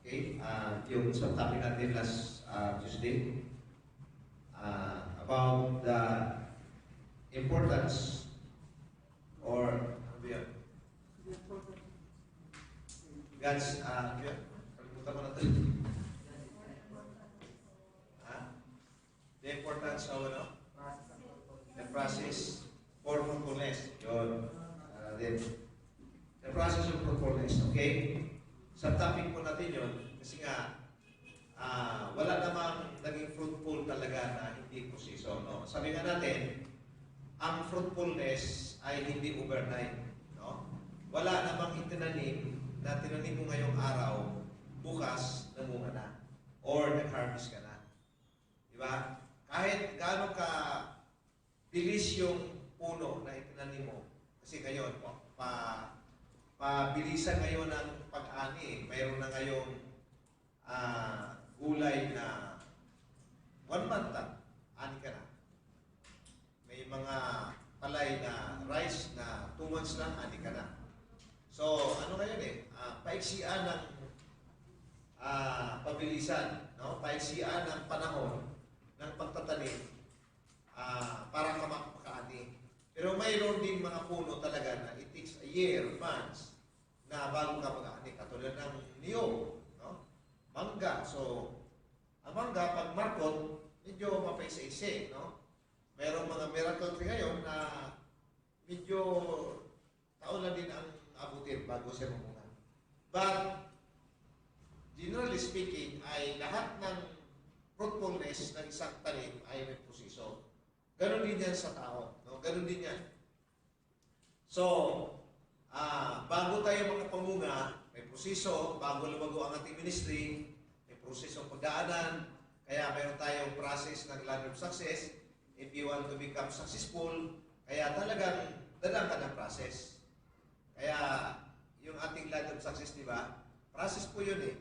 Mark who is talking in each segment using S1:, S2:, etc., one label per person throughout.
S1: Okay? Yung sa topic natin last Tuesday about the importance or ano ba yan? God's, kalimutan ko na ito. The importance of ano? The process for fruitfulness. Yun. The process of fruitfulness. Okay? Sa topic po natin yun, kasi nga, wala namang naging fruitful talaga na hindi proseso. No? Sabi nga natin, ang fruitfulness ay hindi overnight. No? Wala namang itinanim na tinanim mo ngayong araw, bukas, namunga na. Or nag-harvest ka na. Diba? Kahit gaano ka bilis yung puno na itinanim mo, kasi ngayon, pabilisan ngayon ng pag-ani. Mayroon na ngayong gulay na 1 month lang, ani ka na. May mga palay na rice na 2 months lang, ani ka na. So, ano ngayon paiksian ng pabilisan, no? Paiksian ng panahon ng pagtatanim para ka makaani. Pero mayroon din mga puno talaga na it takes a year, months, na bago ka mag-aani. Katulad ng niyog, no? Mangga. So, ang mangga, pag markot, medyo mapaisa-isi, no? Mayroong mga miracle tree ngayon na medyo taon na din ang abutin bago siya mamunga. But, generally speaking, ay lahat ng fruitfulness ng isang tanim ay may proseso. Ganon din yan sa tao. No? Ganon din yan. So, bago tayo makapamunga, may proseso. Bago lumago ang ating ministry, may proseso pagdaanan. Kaya mayroon tayong process ng ladder of success. If you want to become successful, kaya talagang dadang ka ng process. Kaya, yung ating ladder of success, di ba? Process po yun eh.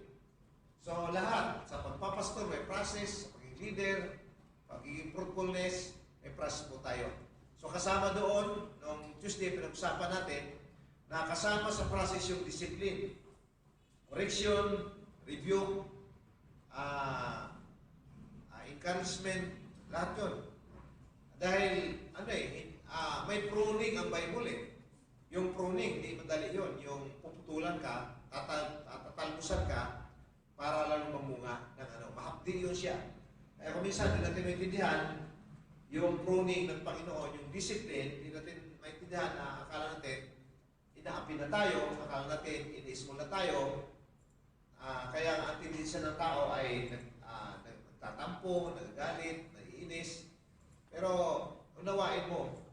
S1: So, lahat, sa pagpapastor, may process, sa pagiging leader, pagiging fruitfulness, may process po tayo. So, kasama doon, noong Tuesday, pinag-usapan natin, na kasama sa process yung discipline, correction, rebuke, encouragement, lahat yun. Dahil, may pruning ang Bible eh. Yung pruning, hindi madali yun. Yung puputulan ka, tatalbusan ka, para lang mamunga ng mahapdi yun siya. Kaya kung minsan, hindi natin maintindihan yung pruning ng Panginoon, yung discipline, hindi natin maintindihan na akala natin, inaapi na tayo, akala natin, inismo na tayo, kaya ang tendency ng tao ay nagtatampo, nagagalit, naiinis. Pero, unawain mo,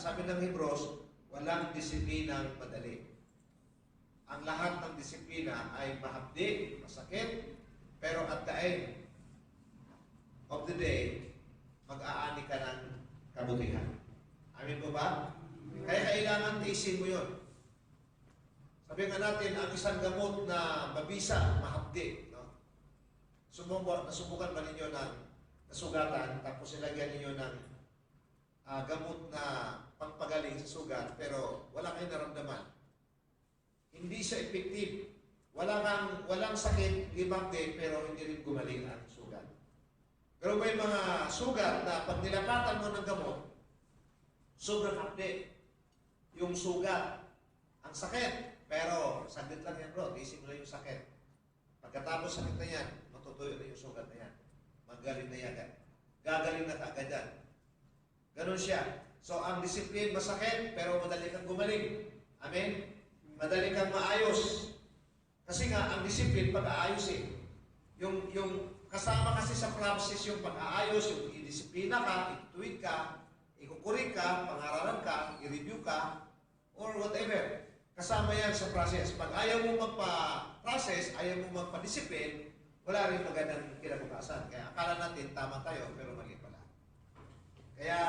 S1: sabi ng Hebrews, walang disiplinang madali. Ang lahat ng disiplina ay mahapdi, masakit, pero at the end of the day, mag-aani ka ng kabutihan. Amin po ba? Kaya kailangan tiisin mo yun. Sabi nga natin, ang isang gamot na mabisa, mahapdi. No? Nasubukan ba ninyo ng nasugatan, tapos ilagyan ninyo ng gamot na pangpagaling sa sugat, pero wala kayong naramdaman. Hindi siya effective. Walang sakit, libang din, pero hindi rin gumaling ang sugat. Pero may mga sugat na pag nilapatan mo ng gamot, sobrang hapdi. Yung sugat, ang sakit, pero saglit lang yan bro, isip mo lang yung sakit. Pagkatapos sakit na yan, matutuyo na yung sugat na yan. Magaling na yan. Gagaling na kaagad yan. Ganon siya. So, ang discipline masakit, pero madali kang gumaling. Amen? Madali kang maayos. Kasi nga, ang discipline, pag-aayos eh. Yung kasama kasi sa process yung pag-aayos, yung i-disiplina ka, itutuwid ka, ikukurik ka, pangaralan ka, i-review ka, or whatever. Kasama yan sa process. Pag ayaw mo magpa-process, ayaw mo magpa-discipline, wala rin magandang kinabukasan. Kaya akala natin, tama tayo, pero mali pala. Kaya,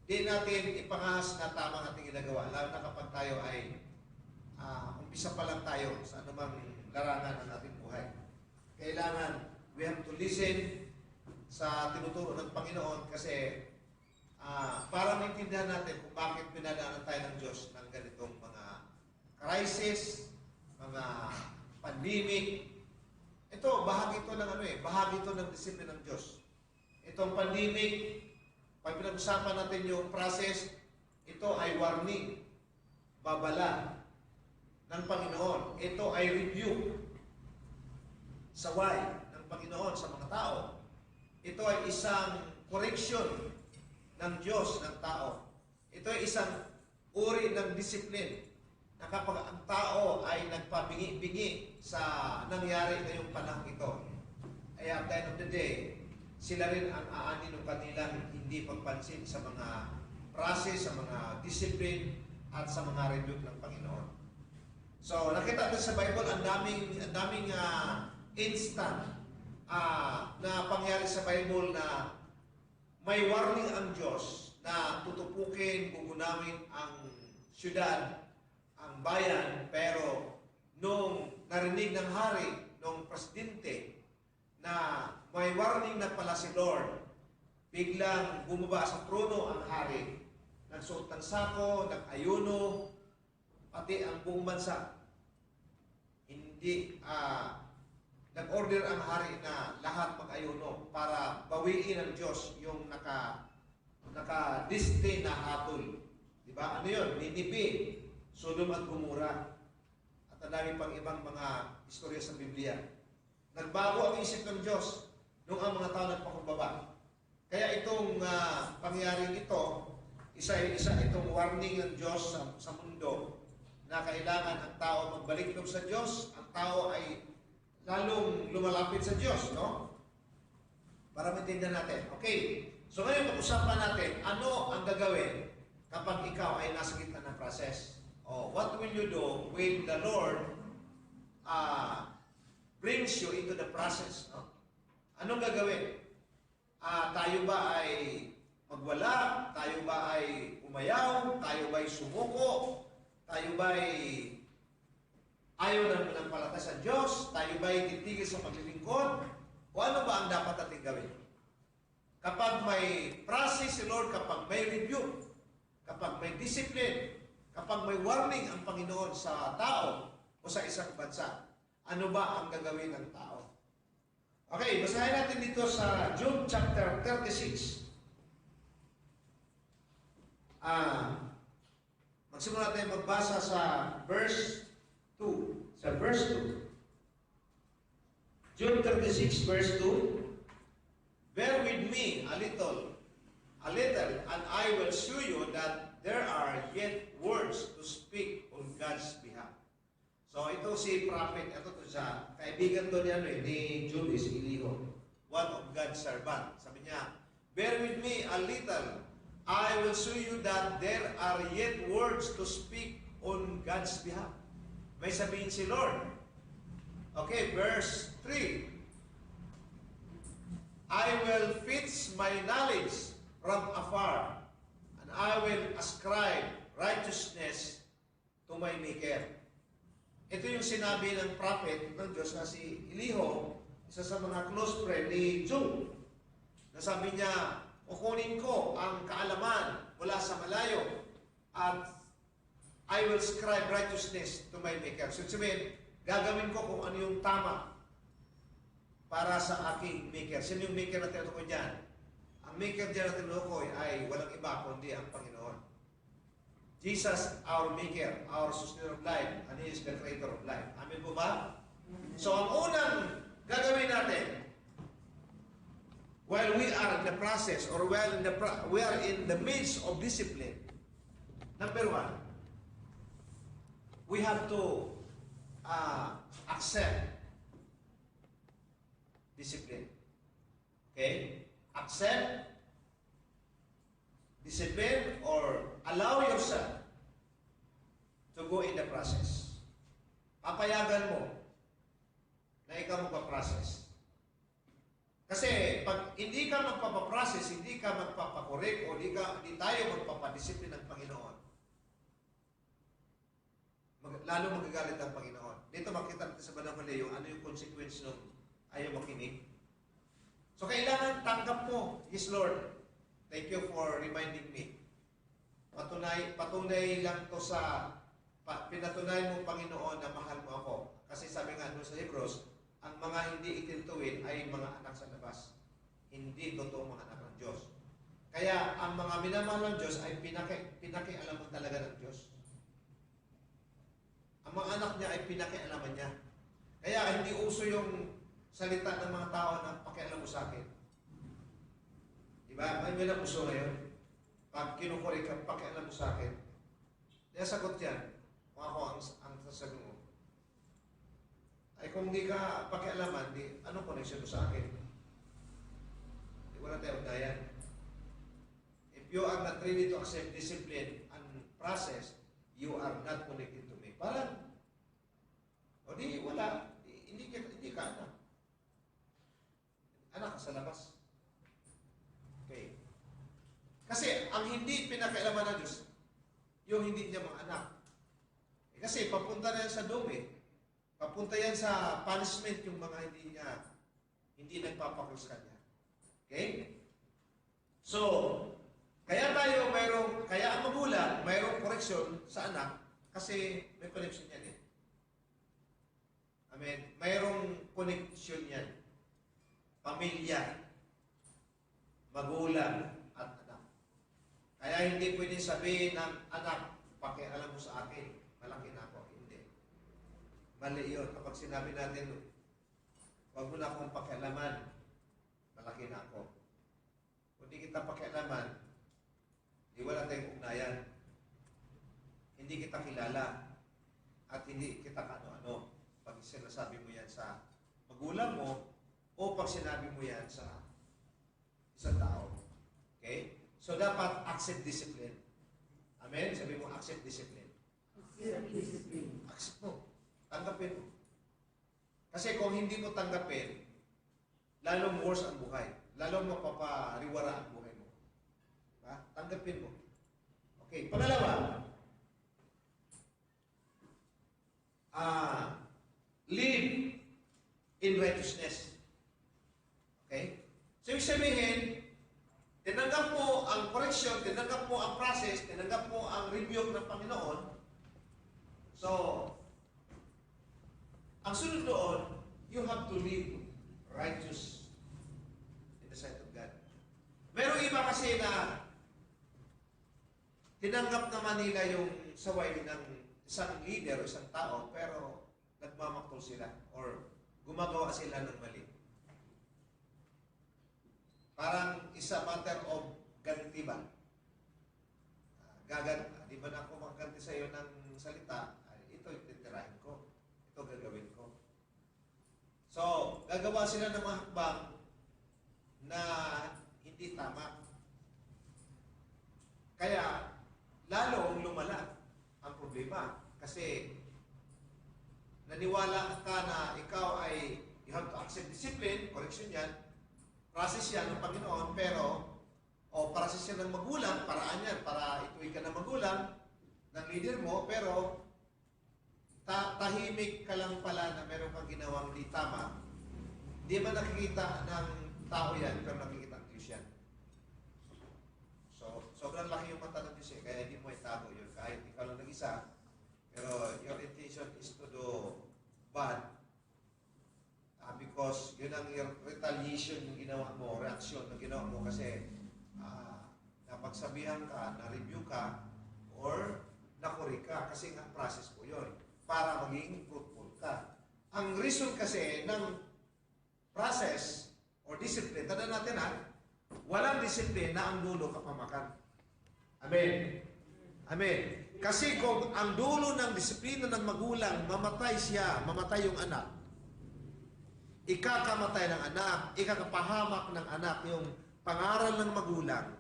S1: di natin ipangahas na tama ang ating ginagawa, lalo na kapag tayo ay umpisa pa lang tayo sa anumang larangan ng ating buhay. Kailangan, we have to listen sa tinuturo ng Panginoon kasi para maintindihan natin kung bakit pinadaanan tayo ng Diyos ng ganitong mga crisis, mga pandemic, Ito, bahagi ito ng bahagi ito ng disiplina ng Diyos. Itong pandemic, pag pinag-usapan natin yung process, ito ay warning, babala ng Panginoon. Ito ay review, saway ng Panginoon sa mga tao. Ito ay isang correction ng Diyos ng tao. Ito ay isang uri ng discipline na kapag ang tao ay nagpabingi-bingi sa nangyari ngayong panahon ito, ay at the end of the day, sila rin ang aani ng kanilang hindi pagpansin sa mga process, sa mga discipline, at sa mga rebuke ng Panginoon. So, nakita natin sa Bible, ang daming instant na pangyari sa Bible na may warning ang Diyos na tutupukin, gugunawin ang syudad, ang bayan, pero nung narinig ng hari, nung presidente, na may warning na pala si Lord, biglang bumaba sa trono ang hari, nagsuot ng sako, nag-ayuno, pati ang buong bansa. Hindi, nag-order ang hari na lahat mag-ayuno para bawiin ng Diyos yung naka-diste na hatol. Diba? Ano yun? Ninipi, Sodom at Gomora, at ang dami pang ibang mga istorya sa Biblia. Nagbago ang isip ng Diyos nung ang mga tao nagpakumbaba. Kaya itong pangyaring ito, isa itong warning ng Diyos sa mundo na kailangan ang tao magbalik sa Diyos, ang tao ay lalong lumalapit sa Diyos, no? Para maintindihan natin. Okay, so ngayon pag-usapan natin, ano ang gagawin kapag ikaw ay nasa gitna ng process? What will you do when the Lord brings you into the process? No? Anong gagawin? Tayo ba ay magwala? Tayo ba ay umayaw? Tayo ba ay sumuko? Tayo ba ay ayaw na manampalataya sa Diyos? Tayo ba ay titigil sa paglilingkod? O ano ba ang dapat natin gawin? Kapag may process si Lord, kapag may review, kapag may discipline, kapag may warning ang Panginoon sa tao o sa isang bansa, ano ba ang gagawin ng tao? Okay, basahin natin dito sa Job chapter 36. Magsimula tayo magbasa sa verse 2. Sa verse 2. Job 36 verse 2. Bear with me a little, and I will show you that there are yet words to speak on God's behalf. So ito si prophet, ito to siya, kaibigan to ni Job is Elihu, one of God's servant. Sabi niya, bear with me a little, I will show you that there are yet words to speak on God's behalf. May sabihin si Lord. Okay, verse 3. I will fix my knowledge from afar, and I will ascribe righteousness to my Maker. Ito yung sinabi ng prophet ng Diyos na si Elihu, isa sa mga close friend ni Job. Nasabi niya, kukunin ko ang kaalaman mula sa malayo at I will ascribe righteousness to my Maker. So sabihin, gagawin ko kung ano yung tama para sa aking Maker. Sino yung Maker na tinutukoy dyan? Ang Maker dyan na tinutukoy ay walang iba kundi ang Panginoon. Jesus, our Maker, our Sustainer of life, and He is the Creator of life. Amen po ba? So ang unang gagawin natin, while we are in the process, or while we are in the midst of discipline, number one, we have to accept discipline. Okay? Accept discipline or allow yourself to go in the process. Papayagan mo na ikaw magpa-process. Kasi pag hindi ka magpapaprocess, hindi ka magpapakorek, o hindi tayo magpapadisiplin ng Panginoon, lalo magagalit ang Panginoon. Dito makita natin sa Banang Maleo, ano yung consequence ng ayaw makinig. So kailangan tanggap mo, yes Lord, thank you for reminding me. Patunay lang to sa, pinatunay mo Panginoon na mahal mo ako. Kasi sabi nga doon sa Hebrews, ang mga hindi itintuwid ay mga anak sa labas. Hindi totoong mga anak ng Diyos. Kaya ang mga minamahal ng Diyos ay pinakialaman talaga ng Diyos. Ang mga anak niya ay pinakialaman niya. Kaya hindi uso yung salita ng mga tao na pakialam mo sa akin. Diba? May uso ngayon. Pag kinukuri ka, pakialam mo sa akin. Kaya sagot yan. Kung ako ang sasagot mo. Ay kung hindi ka pakialaman, anong connection mo sa akin? Di wala tayo ugnayan. If you are not ready to accept discipline and process, you are not connected to me. Parang, o di wala, hindi ka anak. Anak ka sa labas. Okay. Kasi ang hindi pinakialaman ng Diyos, yung hindi niya mga anak. Kasi papunta na yan sa dome. Papunta yan sa punishment yung mga hindi nagpapakrus kanya. Okay? So, kaya ang magulang, mayroong koreksyon sa anak kasi may connection yan eh. Amen. Mayroong connection yan. Pamilya, magulang, at anak. Kaya hindi pwedeng sabihin ng anak, pakialam mo sa akin, malaki na ako. Hindi. Mali yun. Kapag sinabi natin, huwag mo na akong pakialaman, malaki na ako. Kung di kita pakialaman, di wala tayong ugnayan. Hindi kita kilala at hindi kita kano-ano pag sinasabi mo yan sa magulang mo o pag sinabi mo yan sa isang tao. Okay? So, dapat accept discipline. Amen? Sabi mo, accept discipline.
S2: Accept discipline.
S1: Accept mo. Tanggapin mo. Kasi kung hindi mo tanggapin, lalong worse ang buhay. Lalong mapapariwara ang buhay mo. Ha? Tanggapin mo. Okay. Pangalawa, live in righteousness. Okay? So, ibig sabihin, tinanggap mo ang correction, tinanggap mo ang process, tinanggap mo ang rebuke ng Panginoon. So, ang sunod doon, you have to live righteous in the sight of God. Merong iba kasi na tinanggap naman nila yung saway ng isang leader o isang tao, pero nagmamaktol sila or gumagawa sila ng mali. Parang isa matter of ganti ba? Di ba na ako magganti sa iyo ng salita? Ito ititirahin ko. Ito gagawin ko. So, gagawa sila ng mga hakbang na hindi tama. Kaya, lalong lumala ang problema. Kasi, naniwala ka na ikaw ay you have to accept discipline, correction yan, process yan ng Panginoon, pero, process yan ng magulang, paraan yan, para ituloy ka ng magulang, ng leader mo, pero, tahimik ka lang pala na meron kang ginawang di tama, di ba nakikita ng tao yan, pero nakikita ng Diyos yan. So, sobrang laki yung mata ng Diyos eh, kaya hindi mo itago yun. Kahit ikaw lang nag-isa, pero your intention is to do bad. Because yun ang retaliation yung ginawa mo, reaction na ginawa mo kasi napagsabihan ka, na-review ka, or nakuri ka kasi nga process po yun para maging fruitful ka. Ang reason kasi ng process or discipline, tanda natin walang discipline na ang dulo kapamakan. Amen. Amen. Kasi kung ang dulo ng disiplina ng magulang, mamatay siya, mamatay yung anak, ikakamatay ng anak, ikakapahamak ng anak, yung pangaral ng magulang,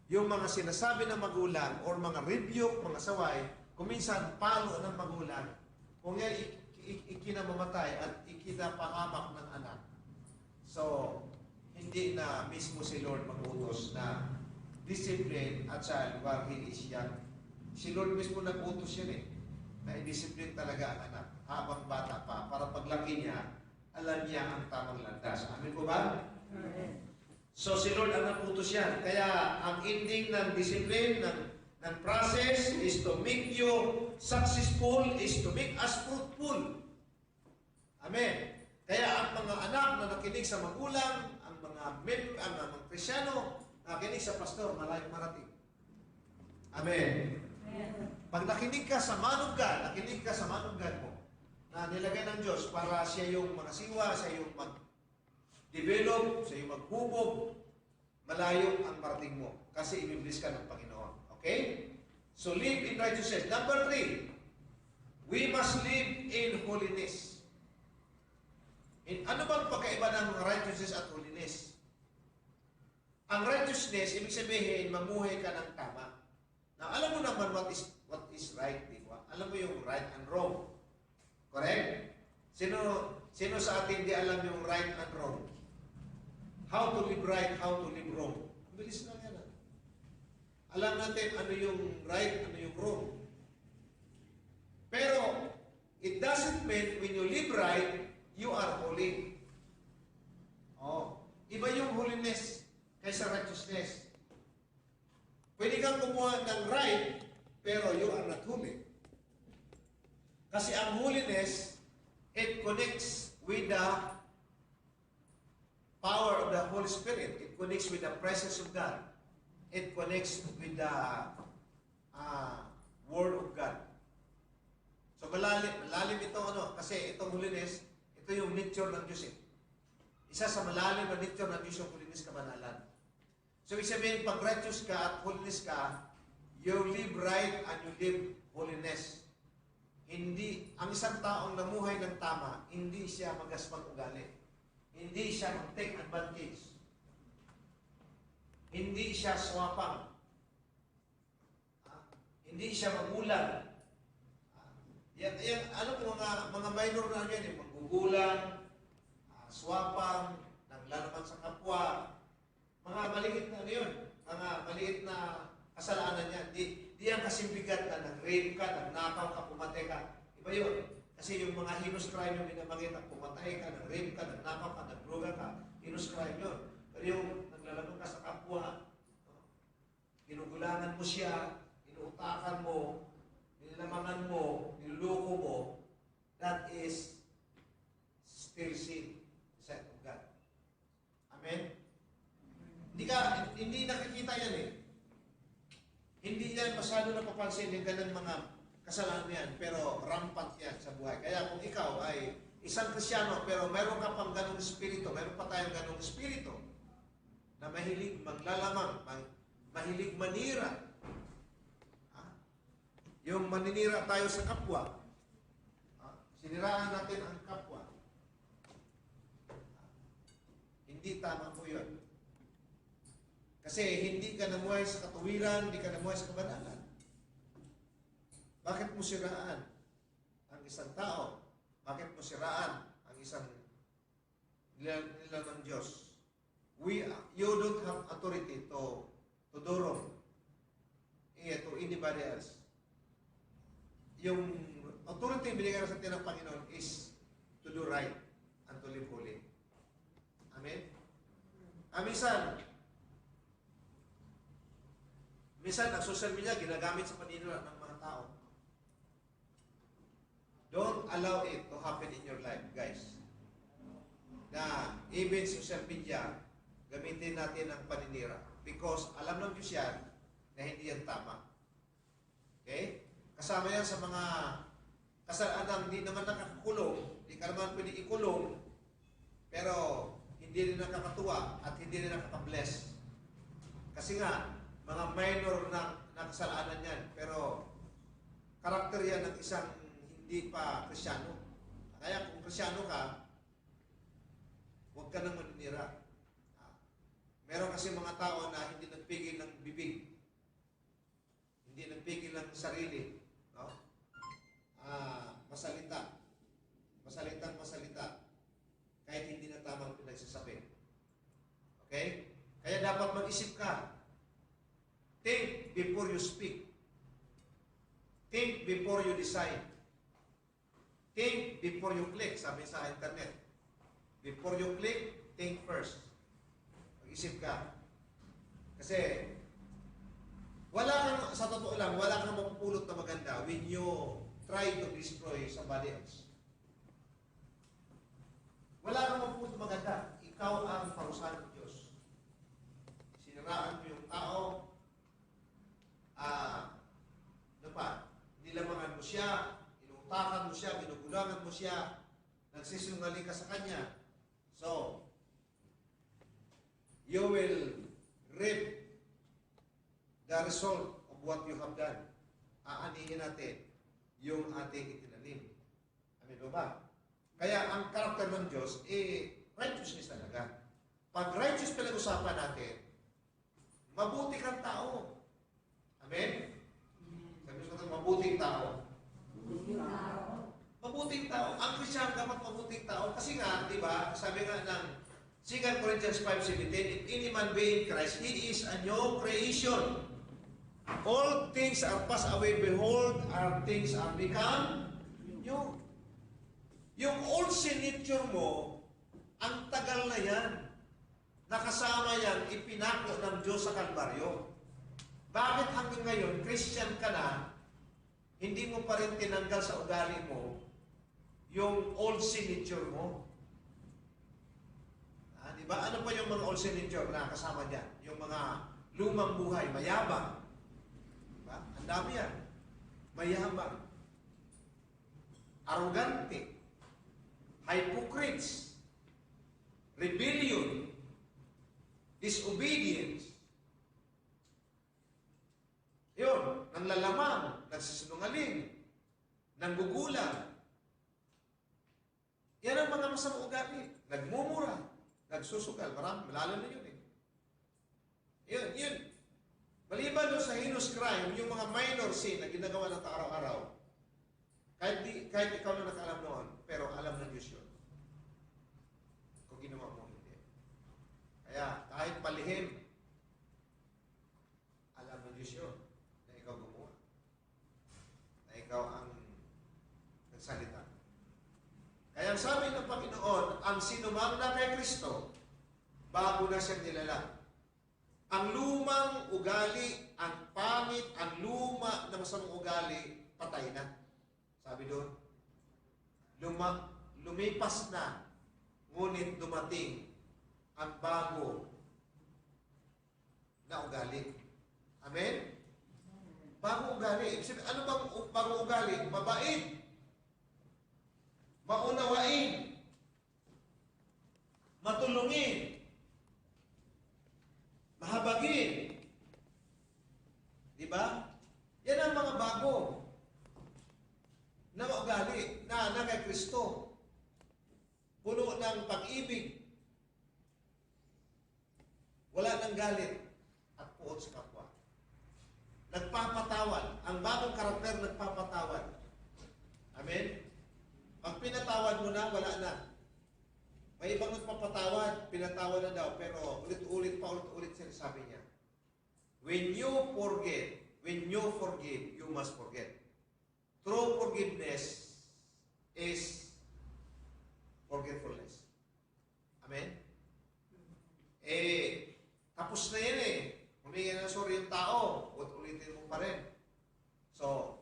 S1: yung mga sinasabi ng magulang, or mga rebuke, mga saway, kung minsan palo ng magulang, kung yan ikinamamatay at ikinapahamak ng anak. So, hindi na mismo si Lord mag-utos na discipline at child while he is young. Si Lord mismo nag-utos yan na i-discipline talaga ang anak habang bata pa, para paglaki niya, alam niya ang tamang landas. Amin po ba?
S2: Amen.
S1: So si Lord ang naputos yan. Kaya ang ending ng discipline, ng process is to make you successful, is to make us fruitful. Amen. Kaya ang mga anak na nakinig sa magulang, ang mga Krisyano, nakinig sa pastor, malayong marating. Amen. Pag nakinig ka sa man of God, nakinig ka sa man of God mo, na nilagay ng Diyos para siya yung magasiwa, siya yung mag-develop, siya yung maghubog, malayo ang marating mo. Kasi i-bless ka ng Panginoon. Okay? So live in righteousness. Number 3, we must live in holiness. Ano bang pagkaiba ng righteousness at holiness? Ang righteousness, ibig sabihin, mamuhay ka ng tama. Now, alam mo naman what is right, di ba? Alam mo yung right and wrong. Correct? Sino sa atin di alam yung right and wrong? How to live right, how to live wrong. Bilis lang yan. Alam natin ano yung right, ano yung wrong. Pero, it doesn't mean when you live right, you are holy. Oh, iba yung holiness kaysa righteousness. Pwede kang kumuha ng right, pero you are not holy. Kasi ang holiness, it connects with the power of the Holy Spirit. It connects with the presence of God. It connects with the Word of God. So malalim ito kasi itong holiness, ito yung nature ng Diyos eh. Isa sa malalim na nature ng Diyos yung holiness, kabanalan. So ibig sabihin, pag righteous ka at holiness ka, you live right and you live holiness. Hindi, ang isang taong namuhay ng tama, hindi siya magaspang ugali. Hindi siya mag-take advantage. Hindi siya swapang. Hindi siya magulang. Ano po mga minor na yan, manggugulan, swapang, naglalaman sa kapwa, mga maliit na yun, mga maliit na kasalanan yan. Di yan kasing bigat na nag-rape ka, nagnakaw ka, pumatay ka. Iba yun. Kasi yung mga heinous crime yung binamagit, pumatay ka, nag-rape ka, nagnakaw ka, nagdruga ka, heinous crime yun. Pero yung naglalaman ka sa kapwa, ginugulangan mo siya, inuutakan mo, nilalamangan mo, niluloko mo, that is still sin, sight of God. Amen? Hindi nakikita yan eh. Hindi yan masyado napapansin yung ganun mga kasalanan yan, pero rampant yan sa buhay. Kaya kung ikaw ay isang Krisyano, pero meron ka pang ganung espiritu, meron pa tayong ganung espiritu, na mahilig maglalamang, mahilig manira, yung maninira tayo sa kapwa, siniraan natin ang kapwa, hindi tama po yun. Kasi hindi ka namuhay sa katuwiran, hindi ka namuhay sa kabanalan. Bakit mo siraan ang isang tao? Bakit mo siraan ang isang nila ng Diyos? You don't have authority to do wrong to anybody else. Yung authority binigay sa atin ng Panginoon is to do right and to live holy. Amen? Minsan ang social media ginagamit sa paninira ng mga tao. Don't allow it to happen in your life, guys. Na even social media, gamitin natin ang paninira. Because alam ng Diyos yan na hindi yan tama. Okay? Kasama yan sa mga kasalanan, hindi naman nakakakulong, hindi ka naman pwede ikulong, pero hindi rin nakakatuwa at hindi rin nakaka-bless. Kasi nga, mga minor na kasalanan yan, pero karakter yan ng isang hindi pa Krisyano. Kaya kung Krisyano ka, huwag ka nang maninira. Meron kasi mga tao na hindi nagpigil ng bibig, hindi nagpigil ng sarili, no? Masalita, kahit hindi na tamang pinagsasabi. Okay? Kaya dapat mag-isip ka. Think before you speak. Think before you decide. Think before you click, sabi sa internet. Before you click, think first. Mag-isip ka. Kasi, sa totoo lang, wala kang mapupulot na maganda when you try to destroy somebody else. siya, nagsisinungaling ka sa kanya. So, you will reap the result of what you have done. Aanihin natin yung ating itinanim. Amin ba? Kaya ang karakter ng Diyos, righteousness talaga. Pag righteous pinag-usapan natin, mabuti kang tao. Amen? Sabi ko natin, mabuting tao. Mabuting tao. Ang Kristiyan dapat mabuting tao. Kasi nga, di ba, sabi nga ng 2 Corinthians 5:17, if any man be in Christ, he is a new creation. All things are passed away, behold, our things are become new. Yung old sin nature mo, ang tagal na yan. Nakasama yan, ipinako ng Diyos sa Kalbaryo. Bakit hanggang ngayon, Christian ka na, hindi mo pa rin tinanggal sa ugali mo yung old sin nature mo? Di ba? Ano pa yung mga old sin nature na kasama dyan? Yung mga lumang buhay, mayabang. Diba? Ang dami yan. Mayabang. Arrogante. Hypocrites. Rebellion. Disobedience. Yun. Nanlalamang. Nagsisinungaling. Nanggugulang. Yan ang mga masamang ugali. Nagmumura. Nagsusugal. Marami. Lalo na yun eh. Yun. Maliban doon sa heinous crime, yung mga minor sin na ginagawa ng araw-araw, kahit ikaw na nakaalam noon, pero alam ng Diyos yun. Kung ginawa mo, hindi. Kaya, kahit palihim, alam ng Diyos yun, na ikaw gumawa. Na ikaw ang nagsalita. Kaya ang sabi ng Panginoon, ang sinumang na kay Kristo, bago na siyang nilala. Ang lumang ugali, ang pangit, ang luma na masamang ugali, patay na. Sabi doon, lumipas na, ngunit dumating ang bago na ugali. Amen? Bago ugali. Ano bang bago ugali? Mabait. Maunawain. Matulungin. Mahabagin. Diba? Yan ang mga bago na ugali na kay Kristo. Puno ng pag-ibig. Wala ng galit at puot sa kapwa. Nagpapatawad. Ang bagong karakter nagpapatawad. Amen? Pag pinatawad mo na, wala na. May ibang nagpapatawad, pinatawad na daw, pero ulit-ulit sinasabi niya. When you forgive, you must forget. True forgiveness is forgetfulness. Amen? Tapos na yan eh. Humingi na sorry yung tao, ulit-ulitin mo pa rin. So,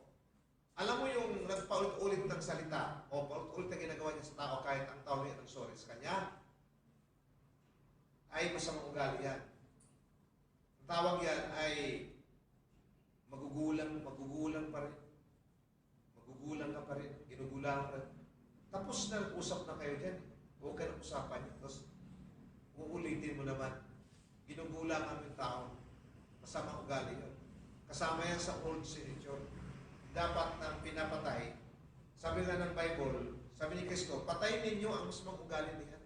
S1: alam mo yung nagpaulit-ulit ng salita o paulit-ulit na ginagawa niya sa tao kahit ang tao niya ng sorry sa kanya, ay masamang ugali yan. Ang tawag yan ay magugulang pa rin. Magugulang ka pa rin. Ginugulang ka rin. Tapos na usap na kayo dyan. Huwag ka na usapan niya. Tapos uulitin mo naman. Ginugulang ang tao. Masamang ugali yun. Kasama yan sa old signature. Dapat nang pinapatay, sabi nga ng Bible, sabi ni Kristo, patayin ninyo ang masamang ugali niya.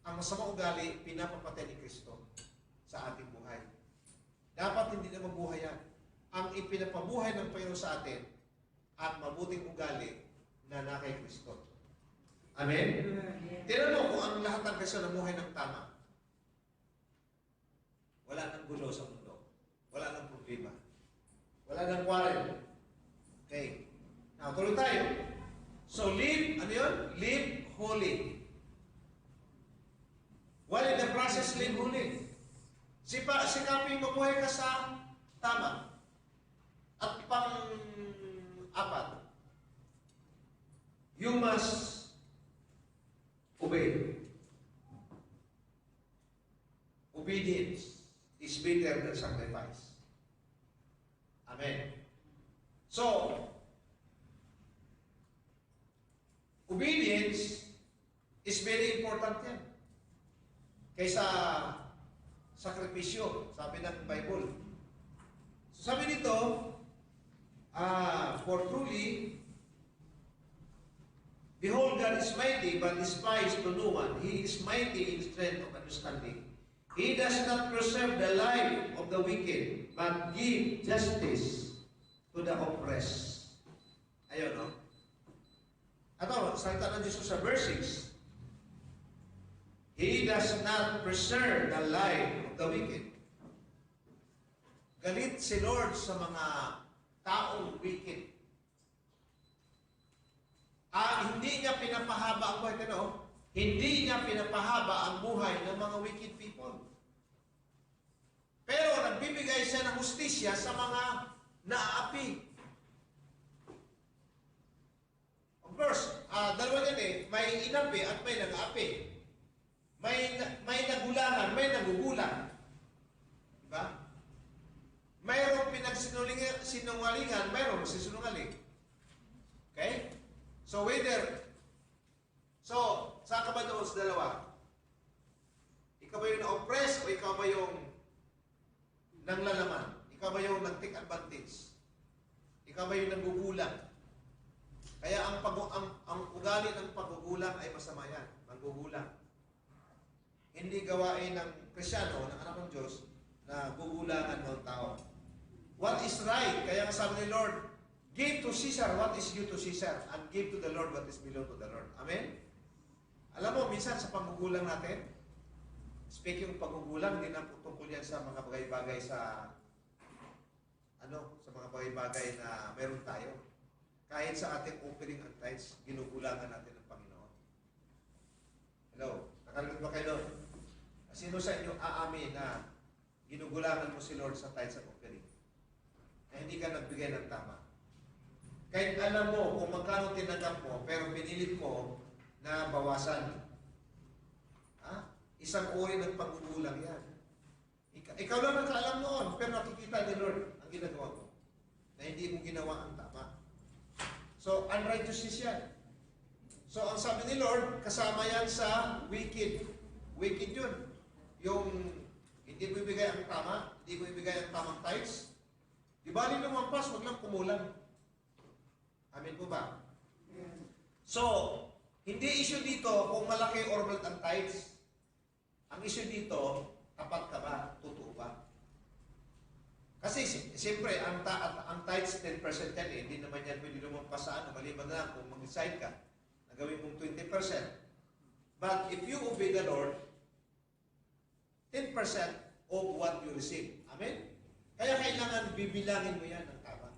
S1: Ang masamang ugali, pinapapatay ni Kristo sa ating buhay. Dapat hindi na mabuhay yan. Ang ipinapabuhay ng Panginoon sa atin, at mabuting ugali na kay Kristo. Amen? Tinanong ko ang lahat ng Kristo namuhay ng tama. Wala nang gulo sa mundo. Wala nang problema. Wala nang quarrel. Okay. Now, tuloy tayo. So, live, ano yun? Live holy. While in the process, live holy. Sikapin mabuhay ka sa tama. At pang-apat, you must obey. Obedience is better than sacrifice. Amen. So, is very important yan. Kaysa sakripisyo, sabi ng Bible. So sabi nito, for truly, behold, God is mighty, but despised to no one. He is mighty in strength of understanding. He does not preserve the life of the wicked, but give justice to the oppressed. Ayun, no? Ato, salita ng Jesus sa verse 6. He does not preserve the life of the wicked. Galit si Lord sa mga taong wicked. Hindi niya pinapahaba ang buhay. Hindi niya pinapahaba ang buhay ng mga wicked people. Pero nagbibigay siya ng hustisya sa mga naaapi. Of course, dalawa yan eh. May inapi at may nag-aapi. May nagulangan, may nagugulang. Diba? Mayroong pinagsinungalingan, mayroong sisinungaling. Okay? So saan ka ba doon sa dalawa? Ikaw ba yung na-oppress o ikaw ba yung nanglalaman? Ikaw ba yung nag-take advantage? Ikaw ba yung nanggugulang? Kaya ang ugali ng paggugulang ay masama yan. Manggugulang. Hindi gawain ng Kristyano, ng anak ng Diyos, na gugulangan ng tao. What is right? Kaya ang sabi ni Lord, give to Caesar what is due to Caesar, and give to the Lord what is belong to the Lord. Amen? Alam mo, minsan sa paggugulang natin, speaking of paggugulang, hindi na tungkol yan sa mga bagay-bagay sa mga bagay-bagay na meron tayo. Kahit sa ating offering and tithes, ginugulangan natin ng Panginoon. Hello? Nakalimutan ba kayo doon? Sino sa inyo aamin na ginugulangan mo si Lord sa tithes and offering? Na hindi ka nagbigay ng tama. Kahit alam mo kung magkano tinanggap mo, pero pinilit mo na bawasan. Isang uri ng paggugulang yan. Ikaw lang nakaalam noon, pero nakikita ni Lord ang ginagawa mo. Na hindi mo ginawa ang tama. So, unrighteousness yan. So, ang sabi ni Lord, kasama yan sa wicked. Wicked yun. Yung hindi mo ibigay ang tama, hindi mo ibigay ang tamang tithes. Di bali lumampas, wag lang kumulang. Amin po ba? So, hindi issue dito kung malaki or maliit ang tithes. Ang issue dito, tapat ka ba? Totoo ba? Kasi siyempre, ang tithes 10% yan eh. Hindi naman yan pwede lumampas sa maliban na lang kung mag-decide ka na gawin mong 20%. But if you obey the Lord, 10% of what you receive. Amen? Kaya kailangan bibilangin mo yan ng tama.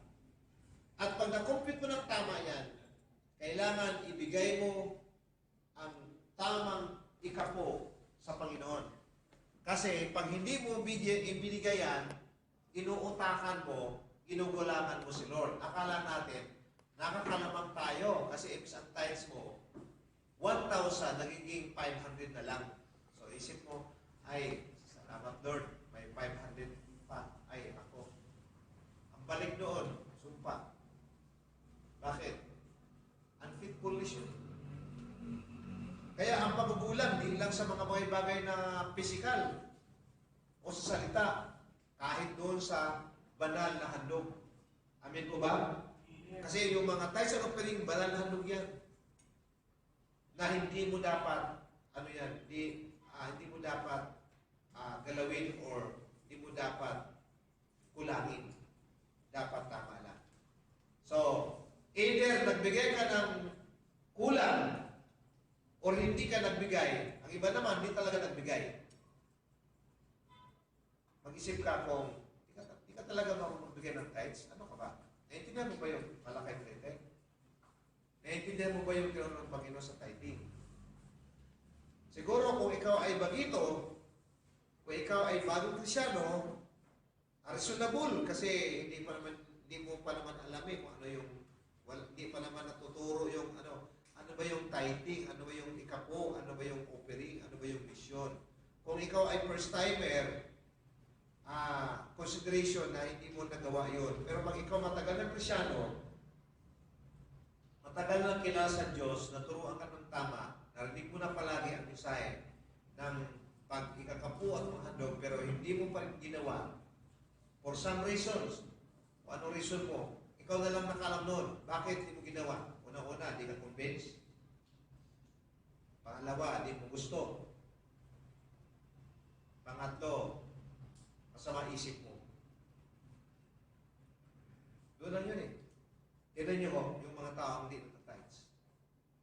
S1: At pag na-compute mo ng tama yan, kailangan ibigay mo ang tamang ikapo sa Panginoon. Kasi pag hindi mo ibinigay yan, inuutakan mo, ginugulangan mo si Lord. Akala natin, nakakalamang tayo kasi if ang tithes mo, 1,000, nagiging 500 na lang. So isip mo, ay, salamat Lord, may 500 pa. Ay, ako. Ang balik doon, sumpa. Bakit? Unfaithfulness yun. Kaya ang paggugulang, di lang sa mga bagay-bagay na physical o sa salita, kahit doon sa banal na handog. Amen po ba? Kasi yung mga tithes and offering, banal na handog yan. Na hindi mo dapat, hindi mo dapat galawin or hindi mo dapat kulangin. Dapat tama lang. So, either nagbigay ka ng kulang or hindi ka nagbigay. Ang iba naman, hindi talaga nagbigay. Mag-isip ka kung hindi ka talaga marunong magbigay ng tithes. Ano ka ba? Naiintindihan mo ba yung malaki tithe? Naiintindihan mo ba yung tinanong ng Panginoon sa tithing? Siguro kung ikaw ay bagito, kung ikaw ay bagong Kristyano, reasonable kasi hindi mo pa naman alam kung ano yung hindi pa naman natuturo yung ano ba yung tithing, ano ba yung ikapo, ano ba yung offering, ano ba yung mission. Kung ikaw ay first timer, consideration na hindi mo nagawa yun. Pero pag ikaw matagal na Kristyano, matagal na kilala sa Diyos, naturuan ka ng tama, narinig mo na palagi ang mensahe ng pag-ikakapu at manghandog, pero hindi mo pa rin ginawa, for some reasons, kung ano reason mo, ikaw na lang nakalam noon, bakit hindi mo ginawa? Una-una, hindi ka convinced. Pangalawa, hindi mo gusto. Pangatlo, masama isip mo. Doon lang yun eh. Tignan nyo ko, yung mga tao hindi nagtatides.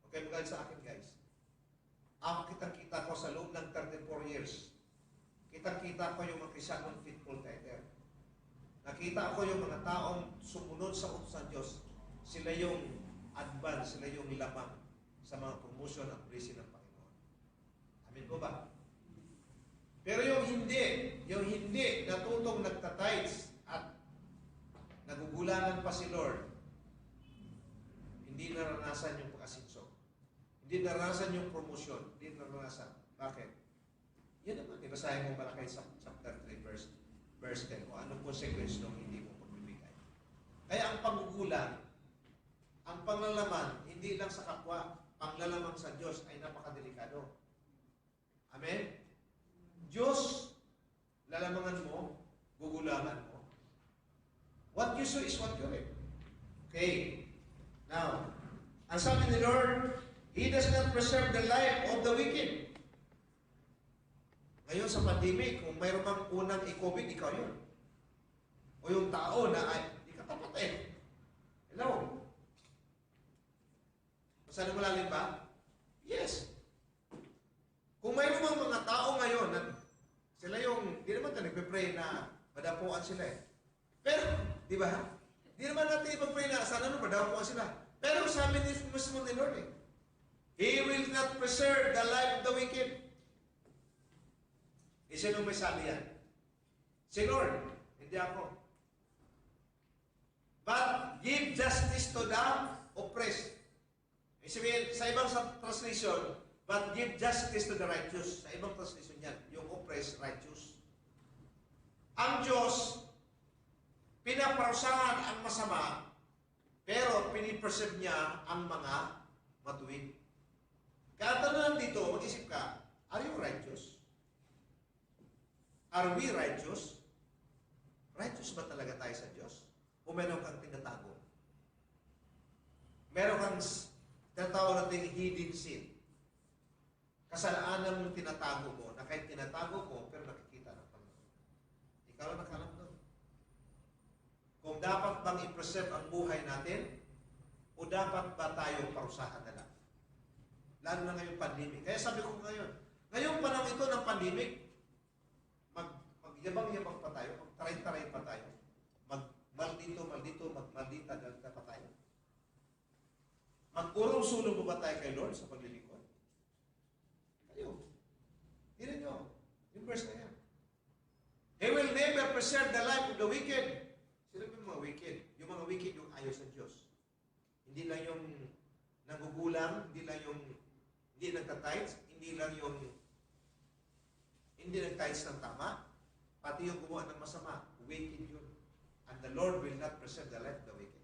S1: Okay, magalit sa akin guys. Ako kitang-kita ko sa loob ng 34 years. Kitang-kita ko yung mga Kristiyanong faithful tither. Nakita ko yung mga taong sumunod sa utos ng Diyos. Sila yung advance, sila yung lamang sa mga promotion at blessing ng Panginoon. Amin po ba? Pero yung hindi natutong nagtatides at nagugulangan pa si Lord, hindi naranasan yung pag-asinso. Hindi naranasan yung promotion. Hindi naranasan. Bakit? Yan naman. Ibasahin mo malaki sa chapter 3, verse 10. O anong consequence nung hindi mo pagbibigay. Kaya ang panggugulang, ang panglalaman, hindi lang sa kapwa, panglalaman sa Diyos ay napakadelikado. Amen? Diyos, lalamangan mo, gugulangan mo. What you sow is what you reap. Okay. Now, ang sabi ni Lord, He does not preserve the life of the wicked. Ngayon sa pandemic, kung mayroon kang unang i-COVID, ikaw yun. O yung tao na ay, di ka tapat eh. Hello? Masabi mo lalim ba? Yes. Kung mayroon mang mga tao ngayon, na sila yung, di naman tayo nagpe-pray na madapuan sila eh. Pero, di ba? Di naman natin ipag-pray na sana madapuan sila. Pero sabi ni mismo ni Lord eh, He will not preserve the life of the wicked. Sino may sabi yan? Si Lord, hindi ako. But give justice to the oppressed. Sabihin, sa ibang translation, but give justice to the righteous. Sa ibang translation yan, yung oppressed, righteous. Ang Diyos, pinaparusahan ang masama, pero pinipreserve niya ang mga matuwid. Kaya tanong dito, mag-isip ka, are you righteous? Are we righteous? Righteous ba talaga tayo sa Diyos? O meron kang tinatago? Meron kang tinatawag natin hidden sin. Kasalanan mong tinatago mo, na kahit tinatago mo, pero nakikita ng Panginoon. Ikaw ang nakalam doon. Kung dapat bang i-preserve ang buhay natin, o dapat ba tayo parusahan na lang? Lalo na ngayong pandemic. Kaya sabi ko ngayon, ngayong panahon ito ng pandemic, magyabang-yabang pa tayo, magtaray-taray pa tayo, magmaldito, magmaldita pa tayo. Magurong-sulong ba tayo kay Lord sa paglilingkod? Kayo. Tignan nyo, yung verse na yan. He will never preserve the life of the wicked. Sino yung mga wicked? Yung mga wicked yung ayaw sa Diyos. Hindi lang yung nagugulang, hindi lang yung hindi nagtatides, hindi lang yung hindi nagtides ng tama, pati yung gumawa ng masama, wicked yun. And the Lord will not preserve the life of the wicked.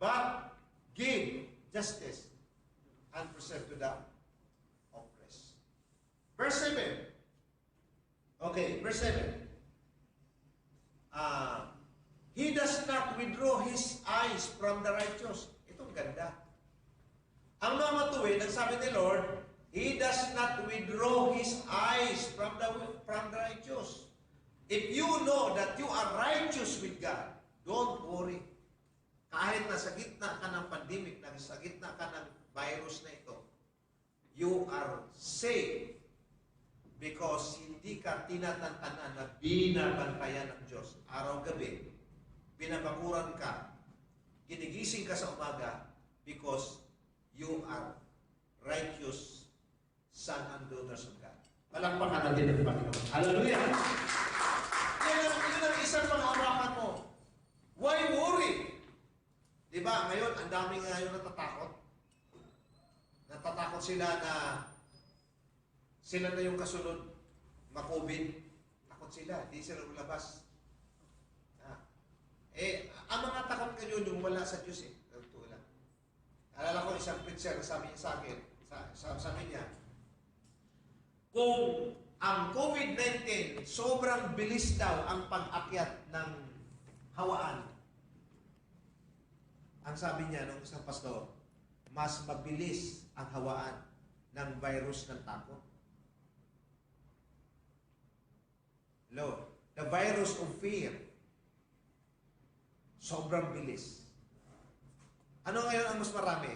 S1: But give justice and preserve to the oppressed. Verse 7. Okay, verse 7. He does not withdraw His eyes from the righteous. Itong ganda. Ang mga matuwid, ang sabi ni Lord, He does not withdraw His eyes from the righteous. If you know that you are righteous with God, don't worry. Kahit nasa gitna ka ng pandemic, nasa gitna ka ng virus na ito, you are safe because hindi ka tinatantanan na binabantayan ng Diyos. Araw-gabi, binabakuran ka, ginigising ka sa umaga because you are righteous son and daughters of God. Palakpakan natin ang Panginoon. Hallelujah! Yan ang isang panghawakan mo. Why worry? Diba, ngayon, ang dami ngayon natatakot. Natatakot sila na sila na yung kasunod ma-COVID. Takot sila, di sila lumabas. Ang mga takot kayo yung wala sa Diyos eh. Totoo lang. Alala ko isang preacher, sabi niya sa akin, sabi niya, kung ang COVID-19, sobrang bilis daw ang pag-akyat ng hawaan. Ang sabi niya nung isang pastor, mas mabilis ang hawaan ng virus ng takot. Hello? The virus of fear. Sobrang bilis. Ano ngayon ang mas marami?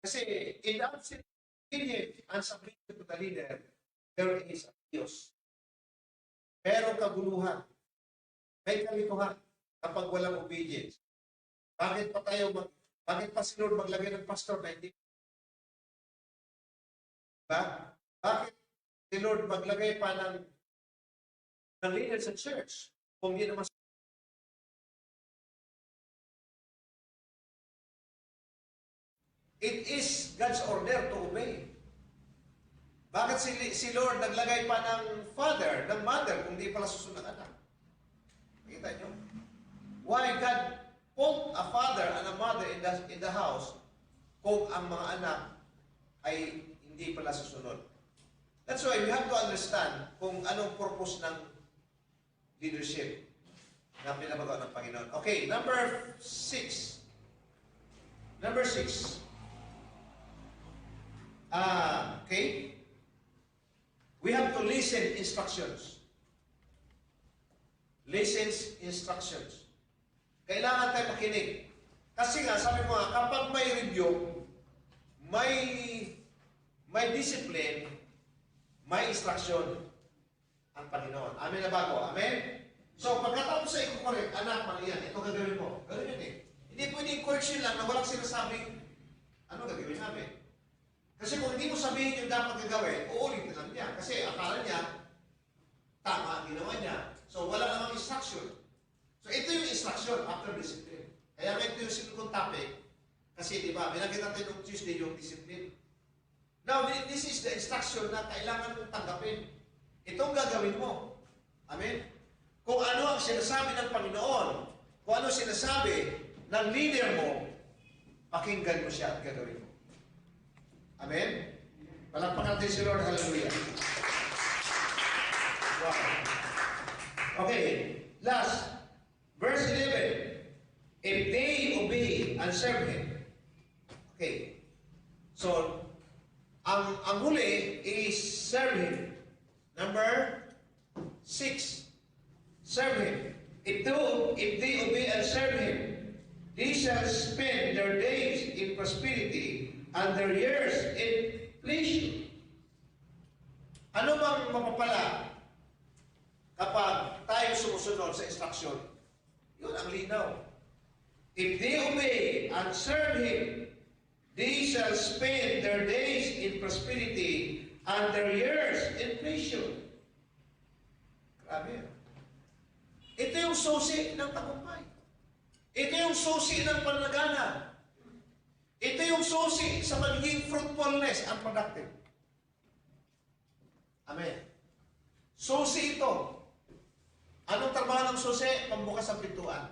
S1: Kasi in the obedience and submission to the leader, there is a Diyos. Merong kaguluhan. May kalituhan kapag walang obedience. Bakit pa si Lord maglagay ng pastor na hindi? Ba? Bakit si Lord maglagay pa ng leader sa church. Kung di naman it is God's order to obey. Bakit si Lord naglagay pa ng father, ng mother, kung di pala susunod anak? Nakita nyo? Why God put a father and a mother in the house kung ang mga anak ay hindi pala susunod? That's why we have to understand kung anong purpose ng leadership na pinapagawa ng Panginoon. Okay, number 6. Number 6. Okay. We have to listen instructions. Listen instructions. Kailangan tayo makinig. Kasi nga, sabi ko nga, kapag may review, may discipline, may instruction ang Panginoon. Amen na bago? Amen? So, pagkatapos sa ikukorek, anak, mali yan, ito gagawin mo. Gano'n yun eh. Hindi pwedeng coercion lang na walang sinasabing, ano gagawin namin? Kasi kung hindi mo sabihin yung dapat gagawin, uulitin lang niya. Kasi akala niya, tama ang ginawa niya. So, wala namang instruction. So, ito yung instruction after discipline. Kaya ito yung sinugong topic. Kasi, di ba, binagay natin ng Tuesday yung discipline. Now, this is the instruction na kailangan mong tanggapin. Itong gagawin mo. Amen? Kung ano ang sinasabi ng Panginoon, kung ano sinasabi ng leader mo, pakinggan mo siya at gagawin mo. Amen? Palakpakan natin si Lord. Hallelujah. Wow. Okay. Last. Verse 11. If they obey and serve Him. Okay. So, ang huli is serve Him. Number 6. Serve Him. If they obey and serve Him, they shall spend their days in prosperity and their years in pleasure. Ano bang mapapala kapag tayo sumusunod sa instruction? Yun ang linaw. If they obey and serve Him, they shall spend their days in prosperity and their years in pleasure. Grabe. Ito yung susi ng tagumpay. Ito yung susi ng panagana. Ito yung susi sa magiging fruitfulness and productive. Amen. Susi ito. Anong trabaho ng susi? Pambukas ng pintuan.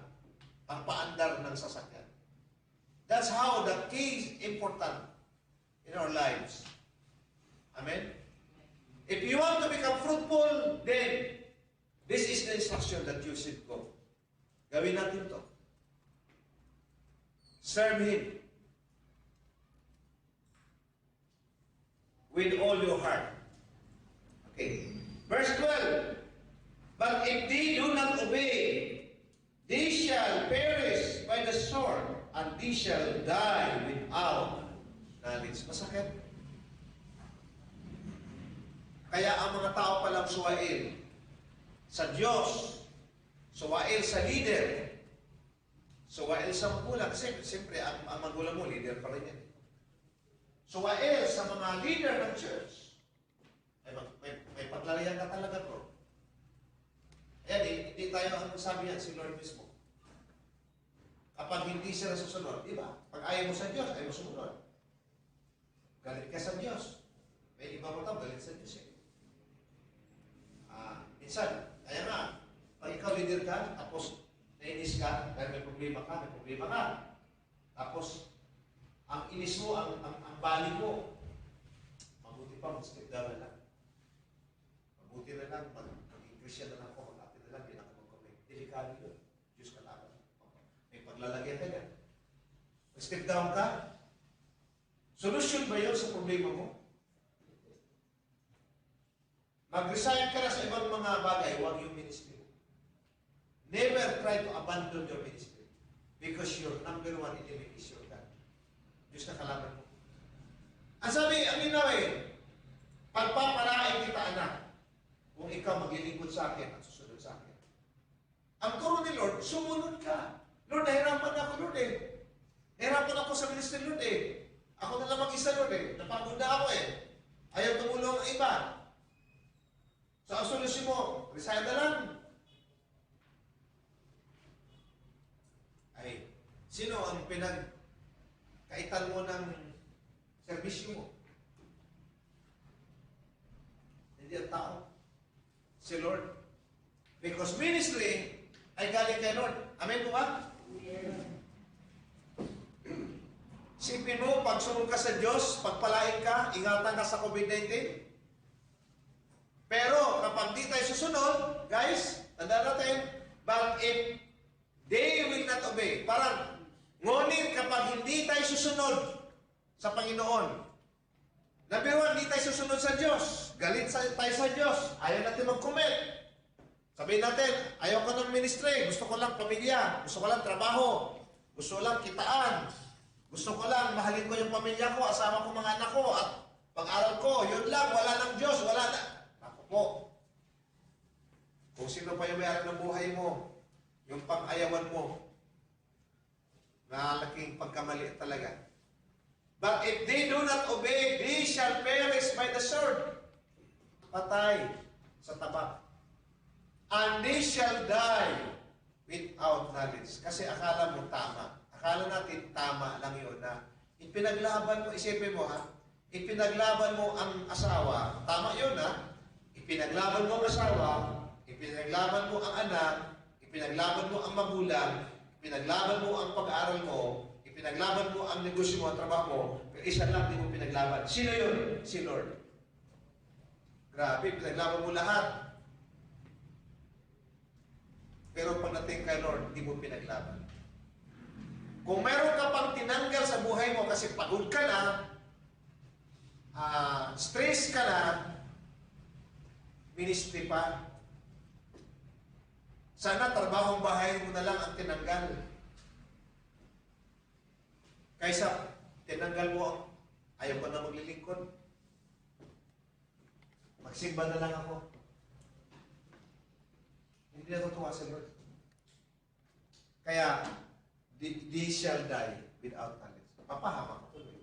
S1: Pagpaandar ng sasakyan. That's how the key is important in our lives. Amen? If you want to become fruitful, then this is the instruction that you should go. Gawin natin to. Serve Him with all your heart. Okay. Verse 12. But if they do not obey, they shall perish by the sword, and they shall die without knowledge. Masakit. Kaya ang mga tao palang suwail sa Diyos, suwail sa leader, suwail sa magulang. Kasi siyempre, ang magulang mo, leader pa rin yan. Suwail sa mga leader ng church. May paglalayan ka talaga, bro. Ayan, hindi tayo ang sabi yan, si Lord mismo. Kapag hindi sila susunod, di ba? Pag ayaw mo sa Diyos, ayaw mo sumunod. Galit ka sa Diyos. May iba mo galit sa Diyos eh. Minsan, kaya nga, pag ikaw leader ka, tapos nainis ka, dahil may problema ka. Tapos, ang inis mo, ang bali mo, mabuti pa, mag-step down na lang. Mabuti na lang, mag-Christian na lang ako, mag-atin na lang, di na ako mag-comment. Delikado yun. Diyos ka lang. May paglalagyan ka yan. Mag-step down ka, solusyon ba yun sa problema mo? Mag-resign ka na sa ibang mga bagay, huwag yung ministry. Never try to abandon your ministry because your number one enemy is your God. Diyos na kalaban mo. Ang sabi, ang ginawa pagpapalain kita anak kung ikaw maglilingkod sa akin at susunod sa akin. Ang turo ni Lord, sumunod ka. Lord, nahirapan ako, Lord eh. Nahirapan ako sa ministry, Lord eh. Ako na lang mag-isa, Lord eh. Napagod na ako eh. Ayaw tumulong ang iba. So, ang solusyon mo, resign na lang. Ay, sino ang pinagkaitan mo ng serbisyo mo? Hindi ang tao. Si Lord. Because ministry ay galing kay Lord. Amen po ba? Sipin mo, pag sumunod ka sa Diyos, pagpalain ka, ingatan ka sa COVID-19. Pero kapag di tayo susunod, guys, tanda natin, but if they will not obey, parang ngunit kapag hindi tayo susunod sa Panginoon, number one, hindi tayo susunod sa Diyos. Galit tayo sa Diyos. Ayaw natin mag-commit. Sabihin natin, ayaw ko ng ministry. Gusto ko lang pamilya. Gusto ko lang trabaho. Gusto ko lang kitaan. Gusto ko lang mahalin ko yung pamilya ko, asawa ko, mga anak ko, at pag-aral ko. Yun lang, wala ng Diyos, wala na. Ako po. Kung sino pa yung mayroon ng buhay mo, yung pang-ayawan mo, malaking pagkamali talaga. But if they do not obey, they shall perish by the sword. Patay sa tabak. And they shall die without knowledge. Kasi akala mo tama. Akala natin tama lang yun na ipinaglaban mo, isipin mo ha, ipinaglaban mo ang asawa, tama yun ha, ipinaglaban mo ang asawa, ipinaglaban mo ang anak, ipinaglaban mo ang magulang, ipinaglaban mo ang pag-aaral mo, pinaglaban mo ang negosyo mo, ang trabaho mo, pero isa lang di mo pinaglaban. Sino yun? Si Lord. Grabe, pinaglaban mo lahat. Pero pagdating kay Lord, di mo pinaglaban. Kung meron ka pang tinanggal sa buhay mo kasi pagod ka na, stress ka na, ministry pa, sana trabahong bahay mo na lang ang tinanggal. Kaysa, tinanggal mo ang ayaw ko na maglilingkod. Magsimba na lang ako. Hindi natutuwa si Lord. Kaya, they shall die without knowledge. Papahamak ko tuloy.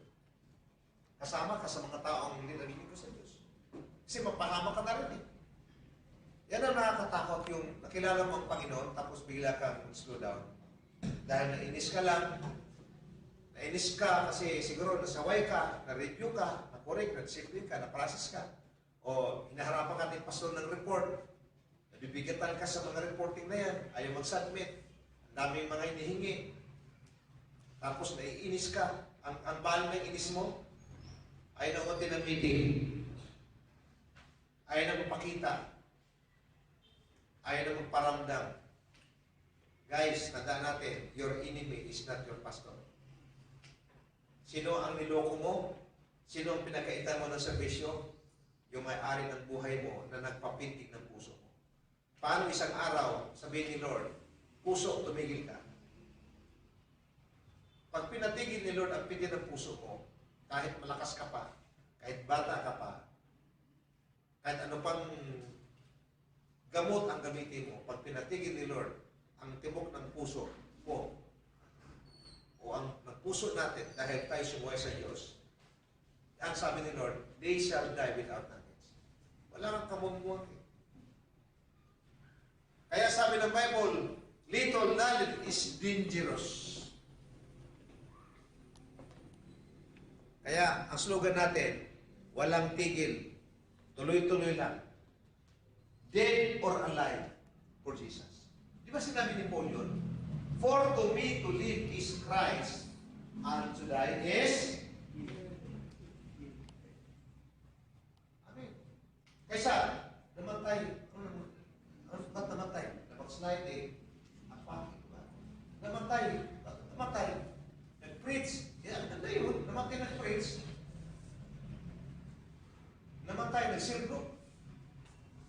S1: Kasama ka sa mga taong hindi nalilingkod sa Diyos. Kasi mapahamak ka na rin eh. Yan ang nakakatakot yung nakilala mo ang Panginoon tapos bigla kang slow down. Dahil nainis ka lang, nainis ka kasi siguro nasaway ka, na-review ka, na-correct, na-discipline ka, na-process ka. O hinaharapan ka ng pastor ng report, nabibigatan ka sa mga reporting na yan, ayaw mag-submit, ang daming mga hinihingi. Tapos naiinis ka, ang bali ng inis mo, ayaw na umunti ng meeting, ayaw na magpakita, ayaw na magparamdam. Guys, tandaan natin, your enemy is not your pastor. Sino ang niloko mo? Sino ang pinakaitan mo ng serbisyo? Yung may-ari ng buhay mo na nagpapintig ng puso mo. Paano isang araw, sabihin ni Lord, puso, tumigil ka. Pag pinatigil ni Lord ang pintig ng puso mo, kahit malakas ka pa, kahit bata ka pa, kahit ano pang gamot ang gamitin mo, pag pinatigil ni Lord ang tibok ng puso mo, o ang puso natin dahil tayo sumuhay sa Diyos, ang sabi ni Lord, they shall die without knowledge. Wala kang kamumuang eh. Kaya sabi ng Bible, little knowledge is dangerous. Kaya ang slogan natin, walang tigil, tuloy-tuloy lang. Dead or alive for Jesus. Di ba sinabi ni Paul yun? For to me to live is Christ, and to die is Amen. Kaysa, namatay. Ba't namatay? Nag-slide eh. Apa? Namatay. Ba't namatay? Nag-preach. Yan, ganda yun. Namatay nag-preach. Namatay nag-sirgo.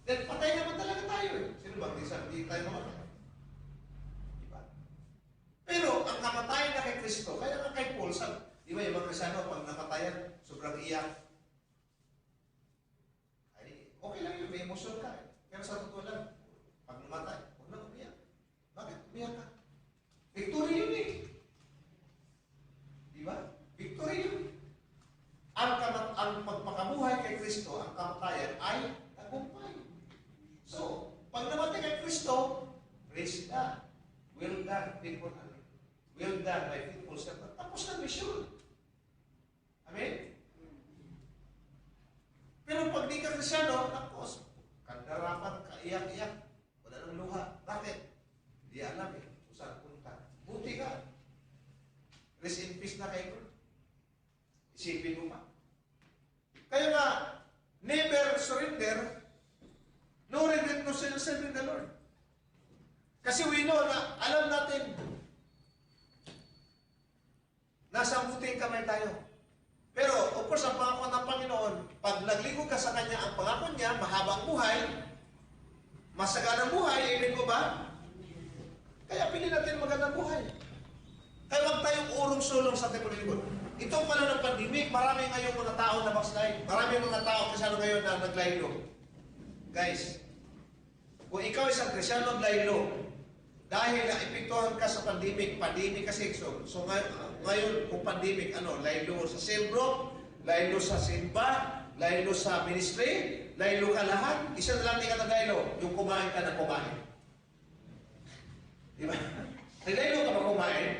S1: Then patay naman talaga tayo eh. Sino ba? Hindi tayo mamatay. Pero ang kamatayan na kay Kristo, kaya nga kay Paul, di ba yung mga Kristyano, pag namatayan, sobrang iyak. Ay, okay lang yun, may emosyon ka eh. Pero sa totoo lang, pag namatay, huwag na umiyak. Bakit? Umiyak ka. Victory yun eh. Di ba? Victory yun. Ang pagpakabuhay kay Kristo, ang kamatayan ay tagumpay. natin kay Kristo, praise God. Well done, faithful servant. Well done, my faithful servant. Tapos na mission. Amen? Pero pag di ka Kristyano, tapos, kandarapan, kaiyak-iyak, wala nang luha. Bakit? Hindi alam eh, kung saan punta. Buti ka. Rest in peace na kayo. Isipin mo pa. Kaya nga, never surrender, no regret, no sin, serving the Lord. Kasi we know na, alam natin, nasa buting kamay tayo. Pero, of course, ang pangako ng Panginoon, pag naglingkod ka sa Kanya, ang pangako niya, mahabang buhay, masaganang buhay, ibig ko ba? Kaya pili natin magandang buhay. Kaya huwag tayong urong-sulong sa ating paglilingkod. Itong pala ng pandemic, marami ngayong mga tao na backslide. Marami mga tao Kristyano ngayon na naglaylo. Guys, kung ikaw isang Kristyano naglaylo, dahil naipiktuhan ka sa pandemic kasi, so ngayon, kung pandemic, laylo sa cellblock, laylo sa simba, laylo sa ministry, laylo ka lahat, isa na lang tingnan ng laylo, yung kumain ka na kumain. Di ba? Laylo ka ba kumain?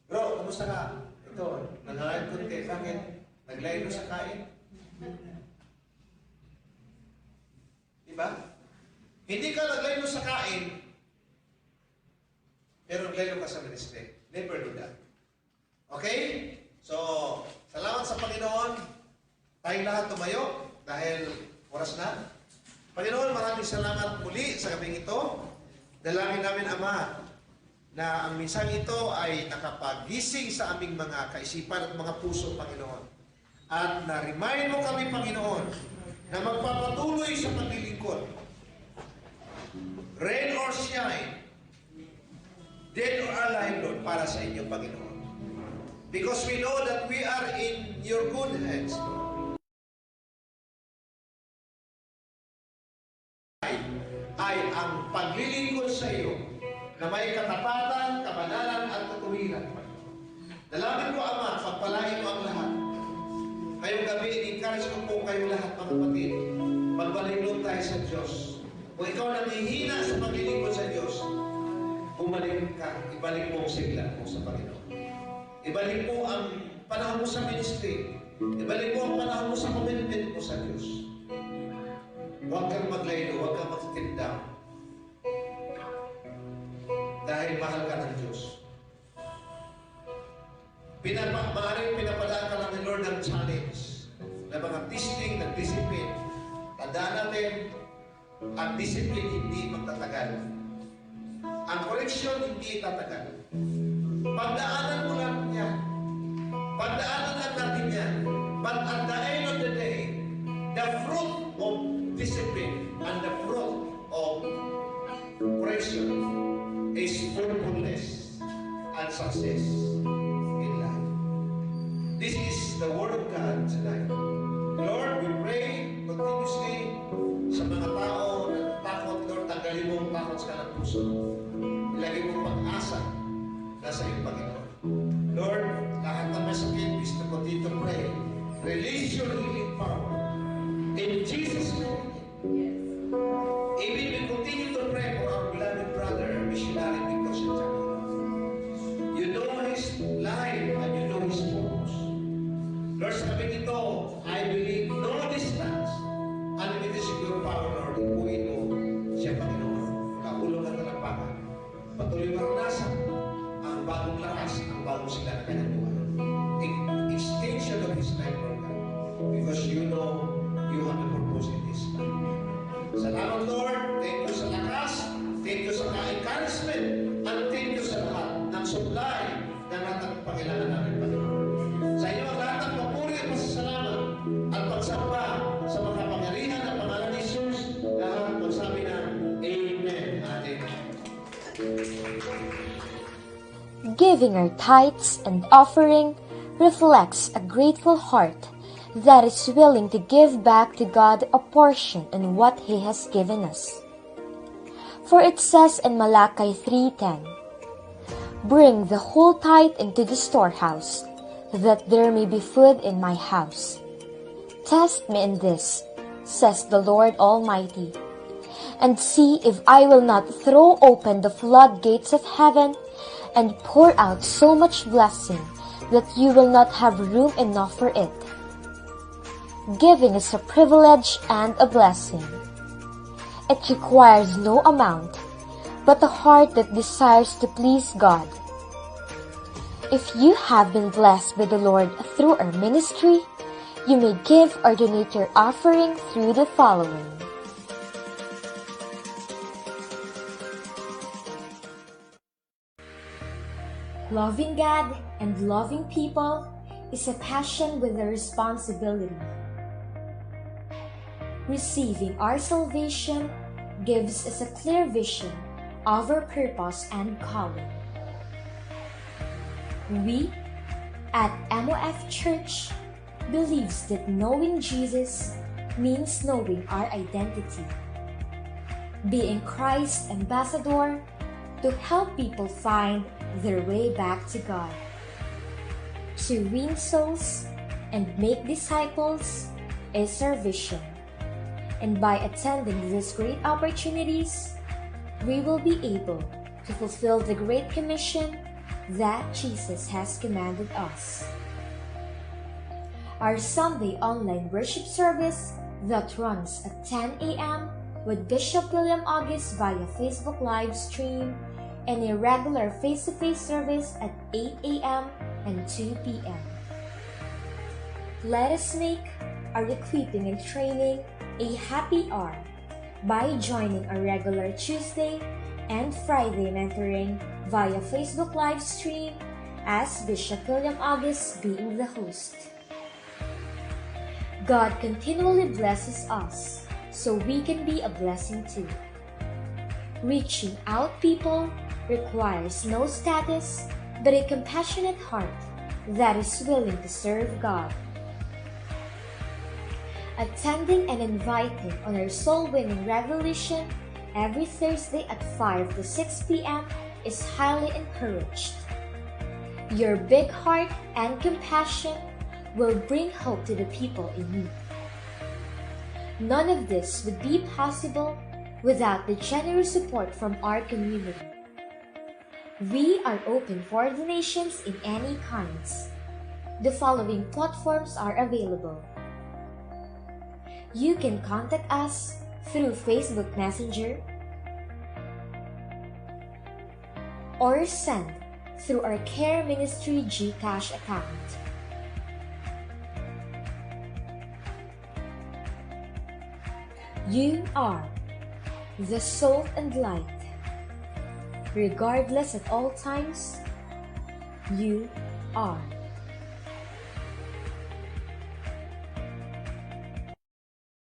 S1: Bro, kumusta ka? Ito, nangalan kunti. Bakit? Naglaylo sa kain. Di ba? Hindi ka naglaylo sa kain, pero naglaylo ka sa ministry. Never do that. Okay? So, salamat sa Panginoon. Tayong lahat tumayo dahil oras na. Panginoon, maraming salamat muli sa gabing ito. Dalangin namin, Ama, na ang minsang ito ay nakapagising sa aming mga kaisipan at mga puso, Panginoon. At na-remind mo kami, Panginoon, na magpapatuloy sa paglilingkod. Rain or shine, dead or alive, Lord, para sa inyo, Panginoon. Because we know that we are in your good hands, Lord. Ay ang paglilingkod sa iyo na may katapatan, kabanalan at katuwiran. Dalangin ko, Ama, pagpalain mo ang lahat. Ngayong gabi, in-encourage ko po kayo lahat, mga kapatid. Magbalingkod tayo sa Diyos. Kung ikaw nanghihina sa paglilingkod sa Diyos, bumalik ka, ibalik mo ang sigla mo sa Panginoon. Ibalik mo ang panahon mo sa ministry. Ibalik mo ang panahon mo sa commitment mo sa Diyos. Huwag kang maglaylo, huwag kang mag-sit down. Dahil mahal ka ng Diyos. Maaaring pinapadaan ka lang ni Lord ng challenge, na mga testing, ng discipline. Tandaan natin, ang discipline hindi magtatagal. Ang correction hindi tatagal. Pagdaanan mo lang yan. Pagdaanan lang natin yan. But at the end of the day, the fruit of discipline and the fruit of correction is fruitfulness and success in life. This is the Word of God tonight. Lord, we pray continuously sa mga tao na takot, Lord, tanggalin mo ang takot sa kanilang puso. Ilagay mo pag-asa nasa iyong Panginoon. Lord, lahat ng masakit, we still continue to pray. Release your healing power. In Jesus' name. Even we continue to pray for our beloved brother, missionary Victor Santiago. You know his life and you know his purpose. Lord, sa gabi ito, I believe no distance, unlimited secure power, Lord, ipuin mo siya, Panginoon. Kaulong at talampakan. Patuloy maranasan ang bagong lakas, ang bagong sila na kanyang buhay. Extension of his life, Lord God. Because you know you have a purpose in this life. Salamat, Lord. Thank you sa lakas. Thank you sa encouragement. And thank you sa lahat ng supply na natin pangailangan namin, Panginoon. Sa inyo ang lahat ng papuri at pasasalamat at pagsamba sa mga pangyarihan at pangalan ni Jesus. Lahat magsabi na Amen. Amen.
S3: Giving our tithes and offering reflects a grateful heart that is willing to give back to God a portion in what He has given us. For it says in Malachi 3:10, "Bring the whole tithe into the storehouse, that there may be food in my house. Test me in this, says the Lord Almighty, and see if I will not throw open the floodgates of heaven and pour out so much blessing that you will not have room enough for it. Giving is a privilege and a blessing. It requires no amount, but a heart that desires to please God. If you have been blessed by the Lord through our ministry, you may give or donate your offering through the following. Loving God and loving people is a passion with a responsibility. Receiving our salvation gives us a clear vision of our purpose and calling. We at MOF Church believes that knowing Jesus means knowing our identity. Being Christ's ambassador to help people find their way back to God. To win souls and make disciples is our vision. And by attending these great opportunities, we will be able to fulfill the Great Commission that Jesus has commanded us. Our Sunday online worship service that runs at 10 a.m. with Bishop William August via Facebook live stream, and a regular face-to-face service at 8 a.m. and 2 p.m. Let us make our equipping and training a happy hour by joining our regular Tuesday and Friday mentoring via Facebook live stream as Bishop William August being the host. God continually blesses us so we can be a blessing too. Reaching out people requires no status but a compassionate heart that is willing to serve God. Attending and inviting on our soul-winning revolution every Thursday at 5 to 6 p.m. is highly encouraged. Your big heart and compassion will bring hope to the people in need. None of this would be possible without the generous support from our community. We are open for donations in any kinds. The following platforms are available. You can contact us through Facebook Messenger or send through our Care Ministry GCash account. You are the salt and light. Regardless at all times, you are.